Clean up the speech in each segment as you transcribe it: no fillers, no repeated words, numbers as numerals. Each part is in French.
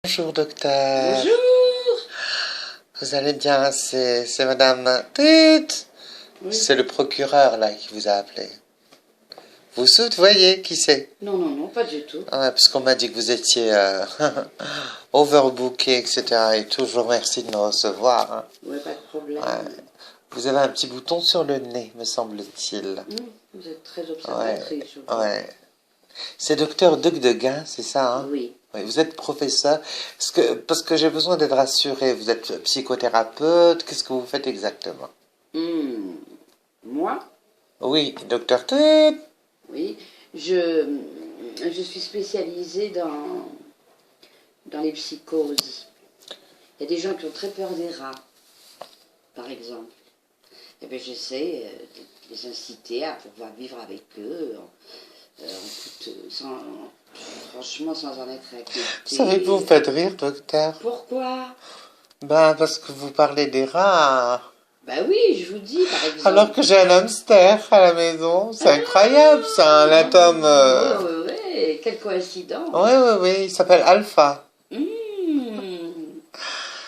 Bonjour docteur. Bonjour. Vous allez bien? C'est madame Tut. Oui. C'est le procureur là qui vous a appelé. Vous voyez qui c'est? Non, non, non, pas du tout. Ouais, parce qu'on m'a dit que vous étiez overbooké, etc. Et tout. Je vous remercie de me recevoir. Hein. Oui, pas de problème. Ouais. Vous avez un petit bouton sur le nez, me semble-t-il. Vous êtes très observatrice. Ouais. Ouais. C'est docteur Duc Deguin, c'est ça, hein? Oui. Oui. Vous êtes professeur. Parce que j'ai besoin d'être rassuré. Vous êtes psychothérapeute. Qu'est-ce que vous faites exactement? Moi? Oui, docteur Tut. Oui. Je suis spécialisée dans les psychoses. Il y a des gens qui ont très peur des rats, par exemple. Et bien, j'essaie de les inciter à pouvoir vivre avec eux, franchement, sans en être inquiété. Vous savez que vous me faites rire, docteur? Pourquoi? Ben, parce que vous parlez des rats. Ben oui, je vous dis, par exemple. Alors que j'ai un hamster à la maison. C'est incroyable, c'est un atome. Oui, oui, quelle coïncidence. Oui, oui, oui, il s'appelle Alpha.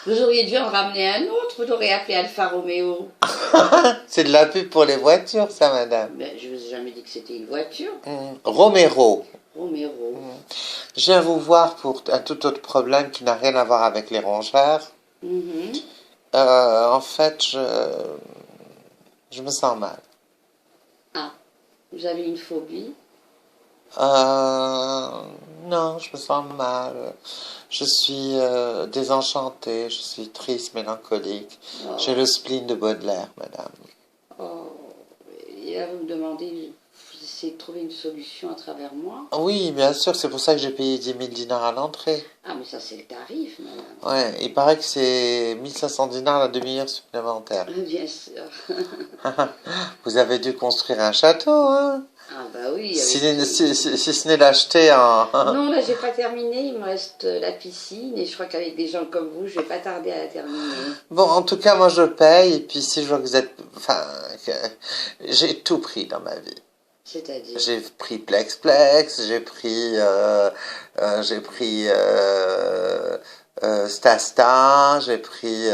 Vous auriez dû en ramener un autre, vous l'auriez appelé Alfa Romeo. C'est de la pub pour les voitures, ça, madame. Ben, je vous ai jamais dit que c'était une voiture. Romero. Romero. Je viens vous voir pour un tout autre problème qui n'a rien à voir avec les rongeurs. En fait, je me sens mal. Ah, vous avez une phobie? Non, je me sens mal. Je suis désenchantée, je suis triste, mélancolique. Oh. J'ai le spleen de Baudelaire, madame. Oh, et là vous me demandez, vous essayez de trouver une solution à travers moi? Oui, bien sûr, c'est pour ça que j'ai payé 10 000 dinars à l'entrée. Ah, mais ça c'est le tarif, madame. Ouais, il paraît que c'est 1500 dinars la demi-heure supplémentaire. Bien sûr. Vous avez dû construire un château, hein? Ah bah oui. Si ce n'est l'acheter en... Non, là j'ai pas terminé, il me reste la piscine et je crois qu'avec des gens comme vous, je vais pas tarder à la terminer. Bon, en tout cas, moi je paye et puis si je vois que vous êtes... Enfin, j'ai tout pris dans ma vie. C'est-à-dire? J'ai pris Plex, j'ai pris Stasta, j'ai pris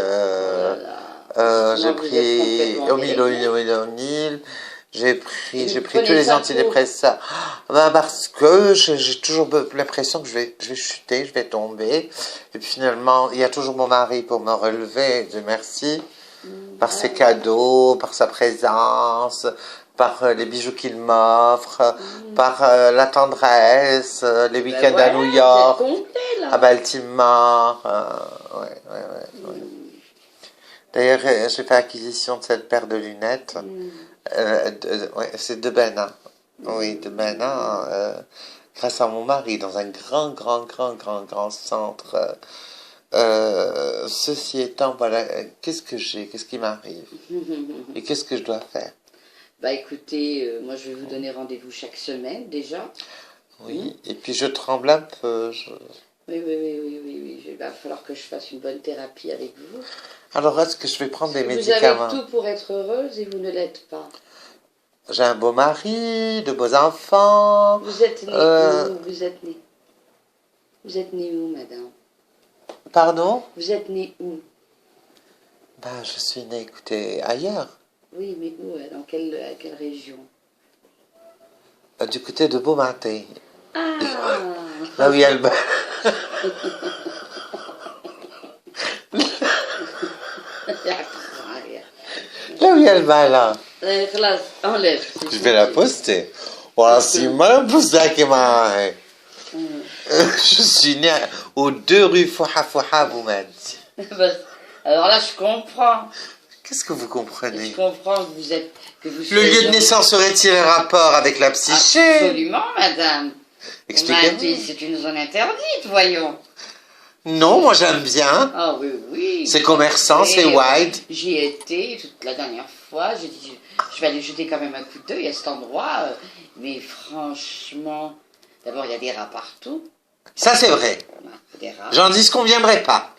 Omil, j'ai pris tous les antidépresseurs. Ben parce que j'ai toujours l'impression que je vais chuter, je vais tomber. Et puis finalement, il y a toujours mon mari pour me relever, Dieu merci, par ses cadeaux, par sa présence, par les bijoux qu'il m'offre, par la tendresse, les week-ends à New York, à Baltimore. Ouais. D'ailleurs, j'ai fait acquisition de cette paire de lunettes. C'est de Benin. Oui, de Benin, grâce à mon mari, dans un grand centre. Ceci étant, voilà, qu'est-ce que j'ai, qu'est-ce qui m'arrive et qu'est-ce que je dois faire? Bah écoutez, moi je vais vous donner rendez-vous chaque semaine déjà. Oui, et puis je tremble un peu. Oui. Il va falloir que je fasse une bonne thérapie avec vous. Alors est-ce que je vais prendre des médicaments? Vous avez tout pour être heureuse et vous ne l'êtes pas. J'ai un beau mari, de beaux enfants. Vous êtes née où? Vous êtes née où, madame? Pardon? Vous êtes née où? Ben, je suis née, écoutez, ailleurs. Oui, mais où? Dans quelle région? Du côté de Beaumatin. Ah! Là où il y a le... Là où il y a le ballon. Enlève. Je vais la poster. Voilà, c'est mal posté qui m'a... Je suis né aux 2 rue Fouha Boumadi. Alors là, je comprends. Qu'est-ce que vous comprenez? Je comprends que vous êtes... Le lieu de naissance aurait-il un rapport avec la psyché? Absolument, madame. Expliquez-moi. C'est une zone interdite, voyons. Non, moi j'aime bien. Ah oui. C'est commerçant, c'est wide. J'y étais toute la dernière fois. J'ai dit, je vais aller jeter quand même un coup d'œil à cet endroit. Mais franchement, d'abord, il y a des rats partout. Ça, c'est vrai. Des rats. J'en dis ce qu'on viendrait pas.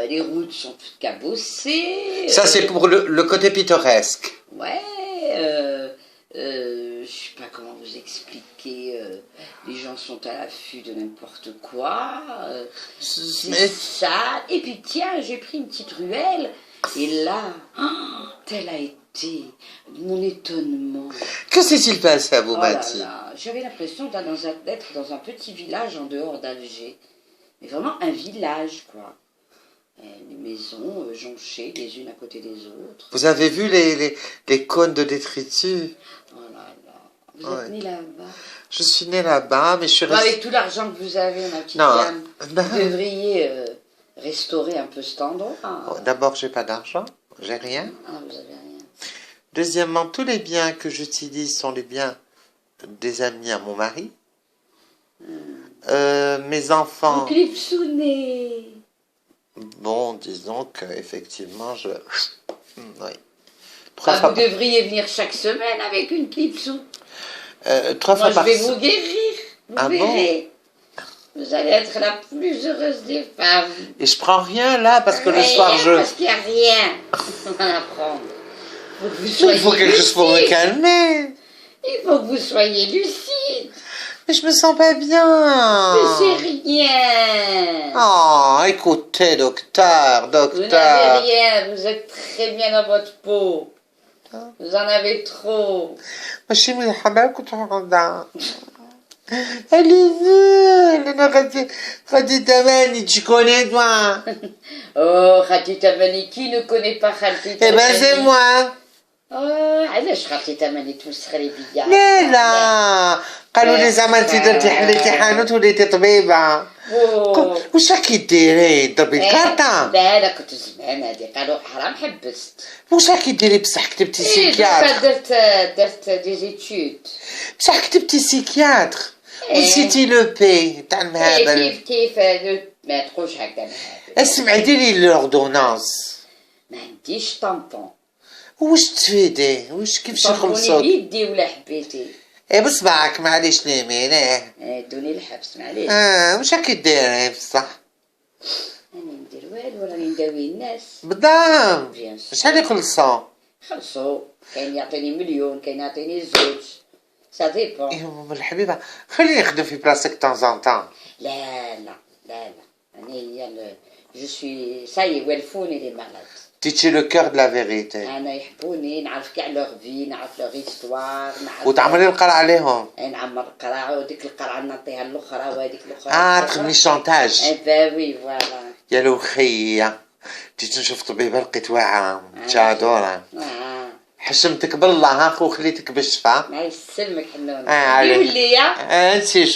Les routes sont toutes cabossées. Ça, c'est pour le côté pittoresque. Ouais. Je sais pas comment vous expliquer. attaqué, les gens sont à l'affût de n'importe quoi, c'est Mais sale. Et puis tiens, j'ai pris une petite ruelle, et là, tel a été mon étonnement. que s'est-il passé à Oh là Boumati? là, j'avais l'impression d'être dans un petit village en dehors d'Alger. Mais vraiment un village, quoi. Les maisons jonchées les unes à côté des autres. Vous avez vu les cônes de détritus? Oh là là. Vous êtes né là-bas. Je suis née là-bas, mais je suis restée... Avec tout l'argent que vous avez, ma petite Non. dame, vous devriez restaurer un peu cet endroit. D'abord, j'ai pas d'argent, j'ai rien. Ah, vous avez rien. Deuxièmement, tous les biens que j'utilise sont les biens des amis à mon mari. Mes enfants, Donc, les psounés. bon, disons qu'effectivement, je... Oui. Ah, vous devriez venir chaque semaine avec une clipsou. 3 fois Moi, je par vais vous semaine. guérir. Vous Ah bon? verrez. Vous allez être la plus heureuse des femmes. Et je prends rien là, parce que le soir, Parce qu'il n'y a rien à apprendre. Faut que vous Il soyez faut quelque chose pour me lucide. calmer. Il faut que vous soyez lucide. Mais je me sens pas bien. Mais c'est rien. Oh, écoutez, docteur, Vous n'avez docteur. rien. Vous êtes très bien dans votre peau. Vous en avez trop. ماشي مليحة ما كنت غدا. Elle est nulle. أنا غادي تماني tu connais toi. Oh, Khatita Mani, qui ne connaît pas Khatita Eh ben Mani? c'est moi. علاش Khatita Mani تمسخري بيا؟ لا لا. قالوا لي زعما انت درتي حليتي حانوت وليتي طبيبة. واش راكي ديري؟ ضربي الكارطة؟ لا لا كنت زمان هادي قالوا حرام حبست. واش راكي ديري بصح كتبتي سيكياتر؟ درت دي زيتود. بصح كتبتي سيكياتر ونسيتي لو بي تاع المهابل. كيف ما تقولش هكذا مهابل. اسمعي ديري لوردونانس. ما عنديش طامبون. واش تفيدي؟ واش كيفاش طامبوني يخلصوك؟ بيدي ولا حبيتي. ايه بصبعك معليش اليمين ايه. دوني الحبس معليش. واش راكي ديري بصح؟ انا ندير والو راني نداوي الناس. بالضبط. بيان سور. شحال يخلصوا؟ خلصوا كاين يعطيني مليون كاين يعطيني زوج سا ديبون. ايوا الحبيبه خليني نخدم في بلاصتك طون زون طون. لا لا لا لا انا هي جو سوي ساي والفوني لي مالاد. تيتشي لو كور دو لا فيريتي. انا يحبوني نعرف كاع لوغ في نعرف لوغ هيستوار نعرف وتعملي القرع عليهم. نعمر القرعه وديك القرعه نعطيها الاخرى وهذيك الاخرى. تخدمي شونتاج. با وي فوالا. يا لوخية جيت نشوف طبيبة لقيت واعرة متشادورة. حشمتك بالله ها خو خليتك بالشفا. الله يسلمك حنون. عليك. يولي يا انتي